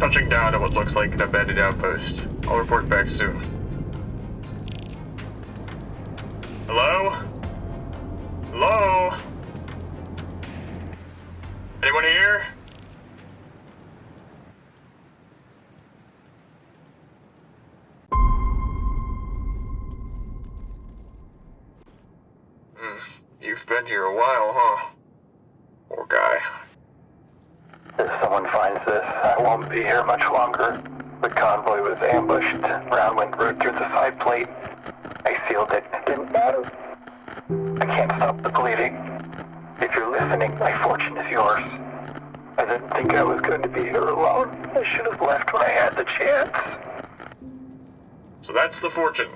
Touching down at what looks like an abandoned outpost. I'll report back soon. Hello? Hello? Anyone here? You've been here a while, huh? Poor guy. If someone finds this, I won't be here much longer. The convoy was ambushed. Round went right through the side plate. I sealed it. It didn't matter. I can't stop the bleeding. If you're listening, my fortune is yours. I didn't think I was going to be here alone. I should have left when I had the chance. So that's the fortune.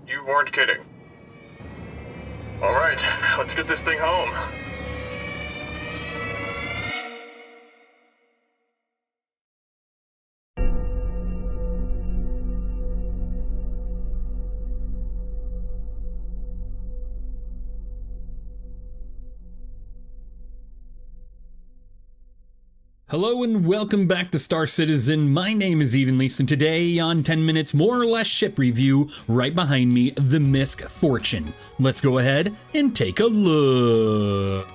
You weren't kidding. Alright, let's get this thing home. Hello and welcome back to Star Citizen. My name is Evenlease, and today on 10 Minutes More or Less Ship Review, right behind me, the MISC Fortune. Let's go ahead and take a look.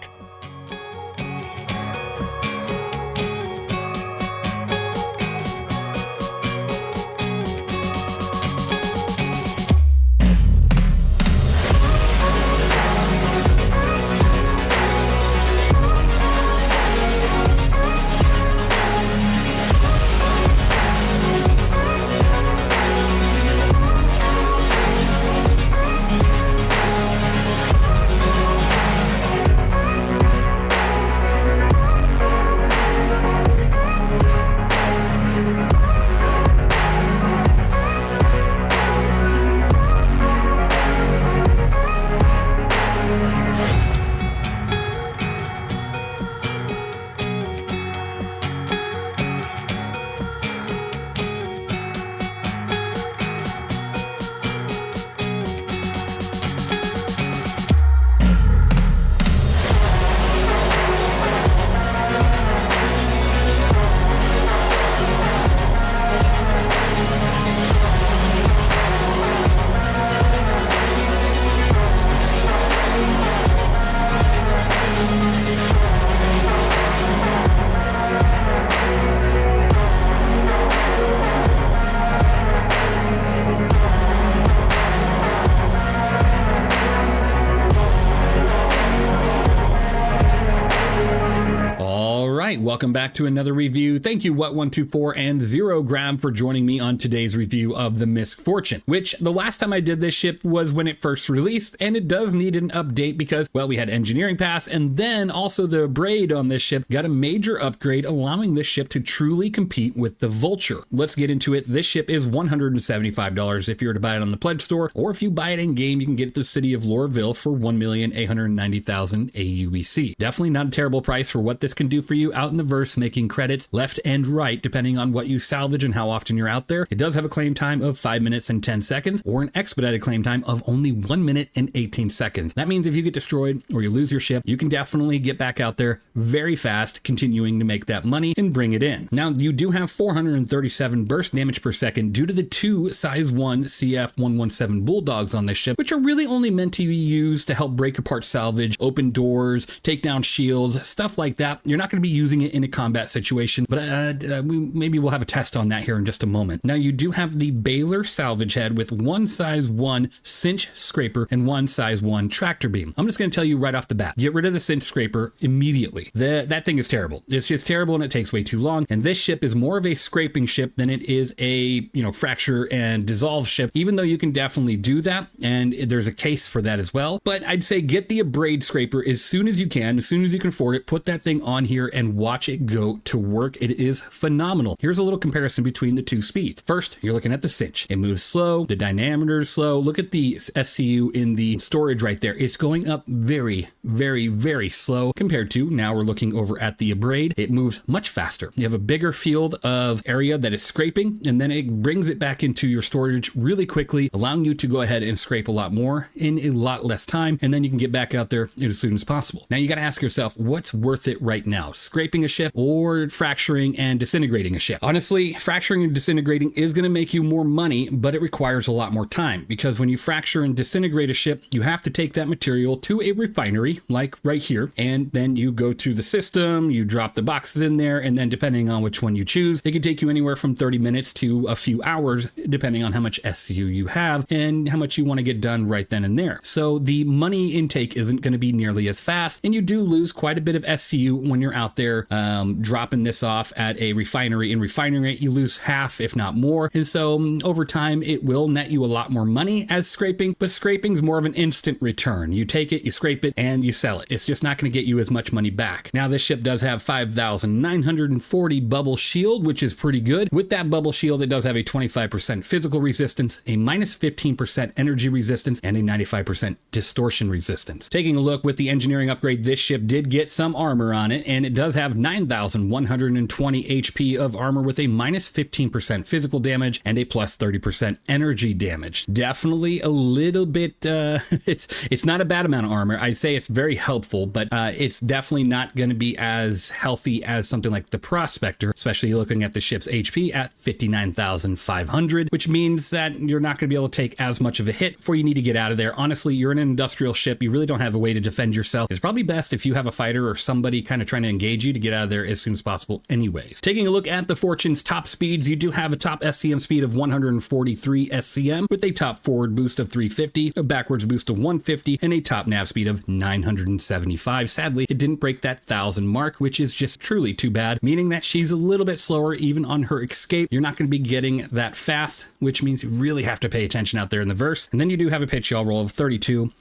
Welcome back to another review. Thank you What124 and Zero Grab for joining me on today's review of the MISC Fortune, which the last time I did this ship was when it first released, and it does need an update because, well, we had engineering pass, and then also the braid on this ship got a major upgrade, allowing this ship to truly compete with the Vulture. Let's get into it. This ship is $175 if you were to buy it on the pledge store, or if you buy it in game, you can get it to the city of Loreville for $1,890,000 aUEC. Definitely not a terrible price for what this can do for you out in the verse, making credits left and right depending on what you salvage and how often you're out there. It does have a claim time of 5 minutes and 10 seconds, or an expedited claim time of only 1 minute and 18 seconds. That means if you get destroyed or you lose your ship, you can definitely get back out there very fast, continuing to make that money and bring it in. Now, you do have 437 burst damage per second due to the two size 1 CF-117 Bulldogs on this ship, which are really only meant to be used to help break apart salvage, open doors, take down shields, stuff like that. You're not going to be using it in a combat situation, but maybe we'll have a test on that here in just a moment. Now, you do have the Baylor salvage head with one size 1 cinch scraper and one size 1 tractor beam. I'm just going to tell you right off the bat, get rid of the cinch scraper immediately. That thing is terrible. It's just terrible and it takes way too long. And this ship is more of a scraping ship than it is a, fracture and dissolve ship, even though you can definitely do that. And there's a case for that as well. But I'd say get the abrade scraper as soon as you can afford it, put that thing on here and watch it go to work. It is phenomenal. Here's a little comparison between the two speeds. First, you're looking at the cinch. It moves slow. The diameter is slow. Look at the SCU in the storage right there. It's going up very, very, very slow compared to now we're looking over at the abrade. It moves much faster. You have a bigger field of area that is scraping, and then it brings it back into your storage really quickly, allowing you to go ahead and scrape a lot more in a lot less time, and then you can get back out there as soon as possible. Now you got to ask yourself, what's worth it right now? Scrape scraping a ship or fracturing and disintegrating a ship. Honestly, fracturing and disintegrating is going to make you more money, but it requires a lot more time, because when you fracture and disintegrate a ship, you have to take that material to a refinery, like right here, and then you go to the system, you drop the boxes in there, and then depending on which one you choose, it can take you anywhere from 30 minutes to a few hours, depending on how much SCU you have and how much you want to get done right then and there. So the money intake isn't going to be nearly as fast, and you do lose quite a bit of SCU when you're out there dropping this off at a refinery. In refining it, you lose half, if not more, and so over time it will net you a lot more money as scraping, but scraping's more of an instant return. You take it, you scrape it, and you sell it. It's just not going to get you as much money back. Now this ship does have 5,940 bubble shield, which is pretty good. With that bubble shield, it does have a 25% physical resistance, a minus 15% energy resistance, and a 95% distortion resistance. Taking a look with the engineering upgrade, this ship did get some armor on it, and it does have 9,120 HP of armor with a minus 15% physical damage and a plus 30% energy damage. Definitely a little bit, it's not a bad amount of armor. I'd say it's very helpful, but it's definitely not going to be as healthy as something like the Prospector, especially looking at the ship's HP at 59,500, which means that you're not going to be able to take as much of a hit before you need to get out of there. Honestly, you're in an industrial ship. You really don't have a way to defend yourself. It's probably best if you have a fighter or somebody kind of trying to engage you to get out of there as soon as possible anyways. Taking a look at the Fortune's top speeds, you do have a top SCM speed of 143 SCM with a top forward boost of 350, a backwards boost of 150, and a top nav speed of 975. Sadly, it didn't break that 1,000 mark, which is just truly too bad, meaning that she's a little bit slower even on her escape. You're not going to be getting that fast, which means you really have to pay attention out there in the verse. And then you do have a pitch yaw roll of 32,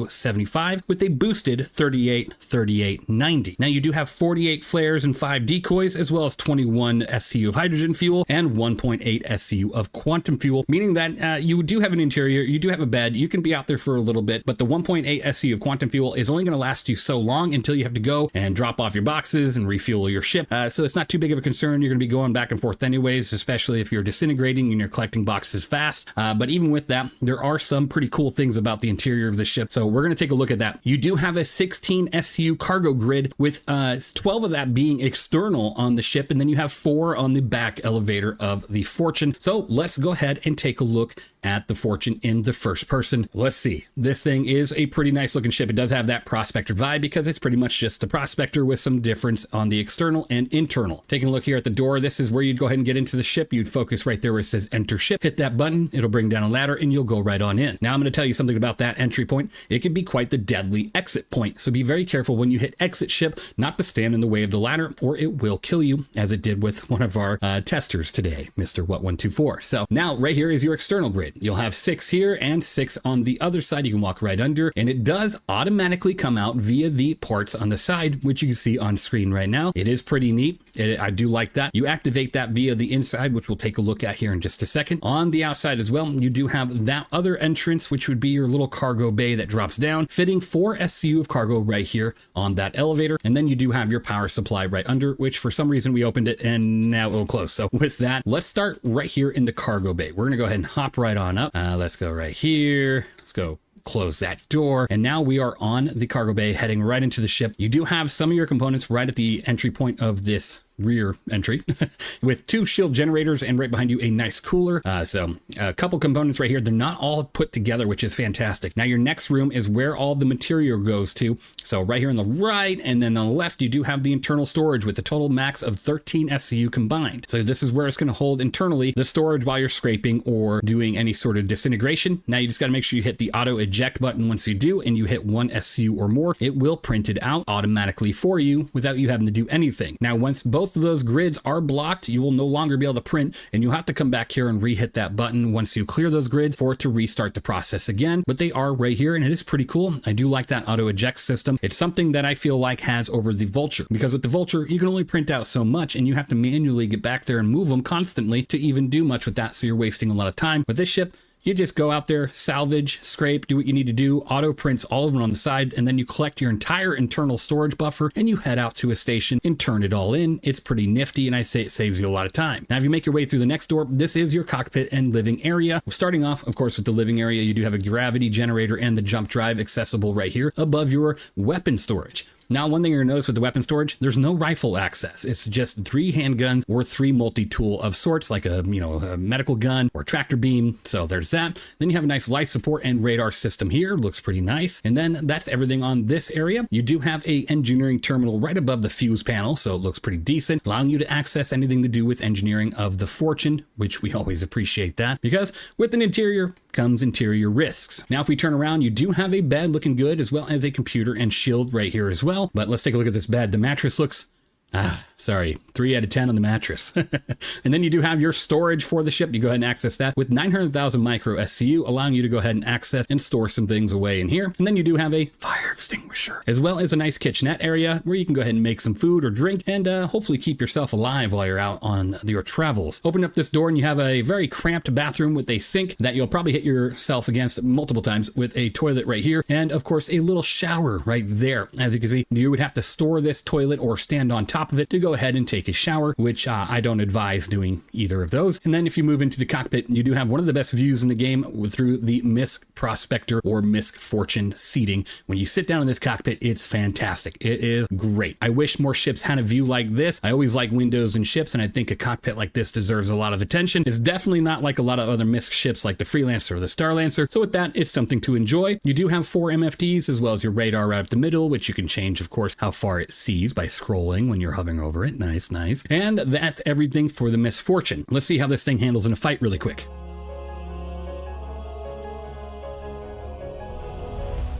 75 with a boosted 38, 90. Now you do have 48 flares and 5 decoys, as well as 21 SCU of hydrogen fuel and 1.8 SCU of quantum fuel, meaning that you do have an interior, you do have a bed, you can be out there for a little bit, but the 1.8 SCU of quantum fuel is only going to last you so long until you have to go and drop off your boxes and refuel your ship. So it's not too big of a concern. You're going to be going back and forth anyways, especially if you're disintegrating and you're collecting boxes fast. But even with that, there are some pretty cool things about the interior of the ship, so we're going to take a look at that. You do have a 16 SCU cargo grid with 12 of that being external on the ship, and then you have 4 on the back elevator of the Fortune. So let's go ahead and take a look at the Fortune in the first person. Let's see. This thing is a pretty nice looking ship. It does have that Prospector vibe because it's pretty much just a Prospector with some difference on the external and internal. Taking a look here at the door, this is where you'd go ahead and get into the ship. You'd focus right there where it says enter ship, hit that button, it'll bring down a ladder and you'll go right on in. Now I'm going to tell you something about that entry point. It can be quite the deadly exit point, so be very careful when you hit exit ship not to stand in the way of the ladder or it will kill you, as it did with one of our testers today, Mr. What124. So now right here is your external grid. You'll have 6 here and 6 on the other side. You can walk right under, and it does automatically come out via the ports on the side, which you can see on screen right now. It is pretty neat. I do like that. You activate that via the inside, which we'll take a look at here in just a second. On the outside as well, you do have that other entrance, which would be your little cargo bay that drops down, fitting 4 SCU of cargo right here on that elevator. And then you do have your power supply right under, which for some reason we opened it and now it will close. So with that, let's start right here in the cargo bay. We're going to go ahead and hop right on up. Let's go right here. Let's go close that door. And now we are on the cargo bay heading right into the ship. You do have some of your components right at the entry point of this rear entry with 2 shield generators and right behind you a nice cooler. So a couple components right here. They're not all put together, which is fantastic. Now your next room is where all the material goes to. So right here on the right and then on the left, you do have the internal storage with a total max of 13 SCU combined. So this is where it's going to hold internally the storage while you're scraping or doing any sort of disintegration. Now you just got to make sure you hit the auto eject button. Once you do and you hit 1 SCU or more, it will print it out automatically for you without you having to do anything. Now once both of those grids are blocked, you will no longer be able to print, and you'll have to come back here and re-hit that button once you clear those grids for it to restart the process again. But they are right here and it is pretty cool. I do like that auto eject system. It's something that I feel like has over the Vulture, because with the Vulture you can only print out so much and you have to manually get back there and move them constantly to even do much with that, so you're wasting a lot of time. With this ship, you just go out there, salvage, scrape, do what you need to do, auto prints all of them on the side, and then you collect your entire internal storage buffer and you head out to a station and turn it all in. It's pretty nifty, and I say it saves you a lot of time. Now, if you make your way through the next door, this is your cockpit and living area. Starting off, of course, with the living area, you do have a gravity generator and the jump drive accessible right here above your weapon storage. Now, one thing you're gonna notice with the weapon storage, there's no rifle access. It's just 3 handguns or 3 multi-tool of sorts, like a medical gun or tractor beam. So there's that. Then you have a nice life support and radar system here. Looks pretty nice. And then that's everything on this area. You do have a engineering terminal right above the fuse panel, so it looks pretty decent, allowing you to access anything to do with engineering of the Fortune, which we always appreciate that, because with an interior comes interior risks. Now, if we turn around, you do have a bed looking good, as well as a computer and shield right here as well. But let's take a look at this bed. The mattress looks 3 out of 10 on the mattress. And then you do have your storage for the ship. You go ahead and access that with 900,000 micro SCU, allowing you to go ahead and access and store some things away in here. And then you do have a fire extinguisher, as well as a nice kitchenette area where you can go ahead and make some food or drink and hopefully keep yourself alive while you're out on your travels. Open up this door and you have a very cramped bathroom with a sink that you'll probably hit yourself against multiple times, with a toilet right here, and of course a little shower right there. As you can see, you would have to store this toilet or stand on top of it to go ahead and take a shower, which I don't advise doing either of those. And then if you move into the cockpit, you do have one of the best views in the game through the MISC Prospector or MISC Fortune seating. When you sit down in this cockpit, it's fantastic. It is great. I wish more ships had a view like this. I always like windows in ships, and I think a cockpit like this deserves a lot of attention. It's definitely not like a lot of other MISC ships like the Freelancer or the Starlancer. So with that, it's something to enjoy. You do have 4 MFDs, as well as your radar right up the middle, which you can change, of course, how far it sees by scrolling when you're hovering over it. Nice, nice. And that's everything for the MISC Fortune. Let's see how this thing handles in a fight really quick.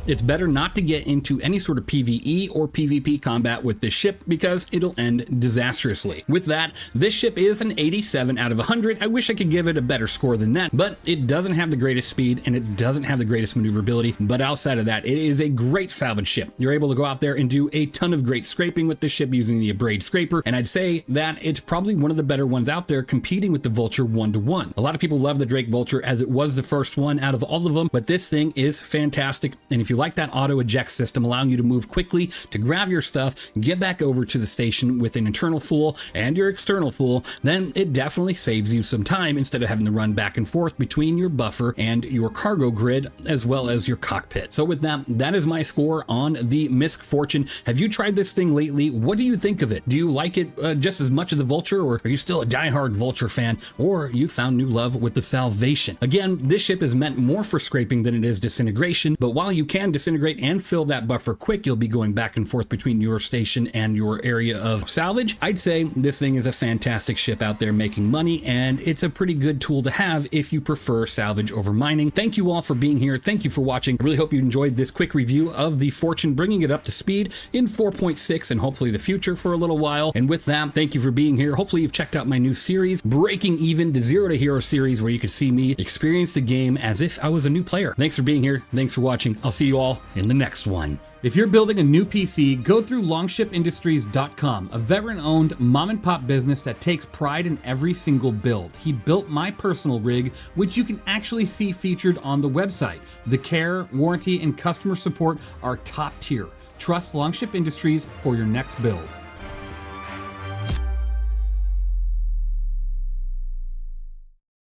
It's better not to get into any sort of PvE or PvP combat with this ship, because it'll end disastrously. With that, this ship is an 87 out of 100. I wish I could give it a better score than that, but it doesn't have the greatest speed and it doesn't have the greatest maneuverability. But outside of that, it is a great salvage ship. You're able to go out there and do a ton of great scraping with this ship using the Abrade Scraper, and I'd say that it's probably one of the better ones out there, competing with the Vulture 1-to-1. A lot of people love the Drake Vulture as it was the first one out of all of them, but this thing is fantastic. And if you like that auto eject system, allowing you to move quickly to grab your stuff, get back over to the station with an internal full and your external full, then it definitely saves you some time instead of having to run back and forth between your buffer and your cargo grid, as well as your cockpit. So with that, that is my score on the MISC Fortune. Have you tried this thing lately? What do you think of it? Do you like it just as much as the Vulture, or are you still a diehard Vulture fan, or you found new love with the Salvation? Again, this ship is meant more for scraping than it is disintegration, but while you can disintegrate and fill that buffer quick, you'll be going back and forth between your station and your area of salvage. I'd say this thing is a fantastic ship out there making money, and it's a pretty good tool to have if you prefer salvage over mining. Thank you all for being here. Thank you for watching. I really hope you enjoyed this quick review of the Fortune, bringing it up to speed in 4.6 and hopefully the future for a little while. And with that, thank you for being here. Hopefully you've checked out my new series, Breaking Even, the Zero to Hero series, where you can see me experience the game as if I was a new player. Thanks for being here. Thanks for watching. I'll see you all in the next one. If you're building a new PC, go through longshipindustries.com, a veteran-owned mom-and-pop business that takes pride in every single build. He built my personal rig, which you can actually see featured on the website. The care, warranty, and customer support are top tier. Trust Longship Industries for your next build.